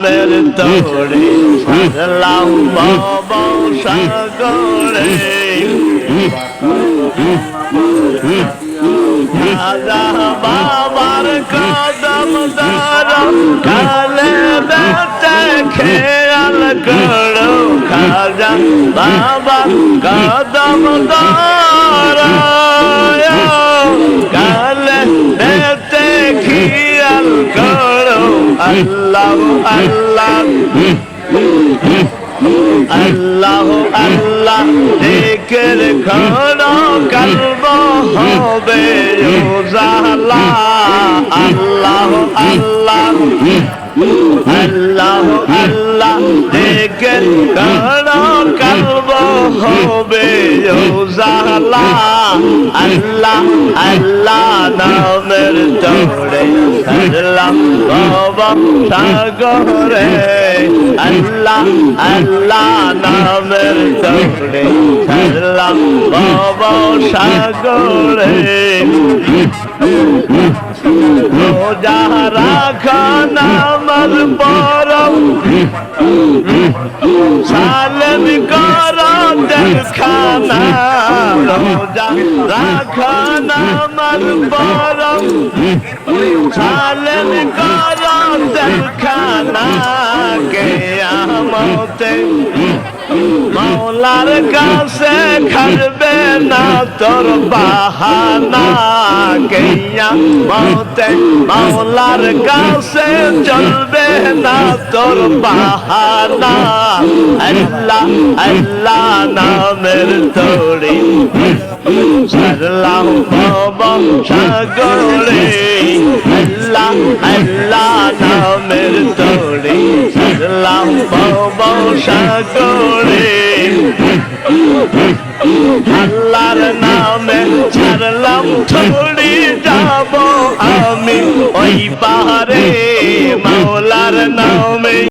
মের তোড়ে সারলাম বাবা সাগরে রাজা বাবার কদম ধরো কালে বেতে খেয়াল করো খাজা বাবার কদম ধরো কালে বেতে খেয়াল করো আল্লাহ আল্লাহ আল্লাহ আল্লাহ জিকির করো কলব হবে উজালা আল্লাহ আল্লাহ আল্লাহ আল্লাহ জিকির করো কলব হবে উজালা আল্লাহ আল্লাহ নামের তোড়ে সারলাম বাবা সাগরে আল্লাহ আল্লাহ নামের তোড়ে সারলাম বাবা সাগরে রোজা রাখা নামাজ পড়ো সালেম করো দেখানা রোজা রাখা নামাজ পড়ো সালেম করো দেখানা কিয়ামতে মৌলার কাছে খারবে না তোর বাহানা কিয়ামতে মৌলার কাছে চলবে না তোর বাহানা আল্লাহ আল্লাহ নামের তোড়ে সারলাম বাবা সাগরে আল্লাহ আল্লাহ নামের তোড়ে সারলাম বাবা সাগরে আল্লাহর নামে ছাড়লাম ছড়ি যাব আমি ওই পাহাড়ে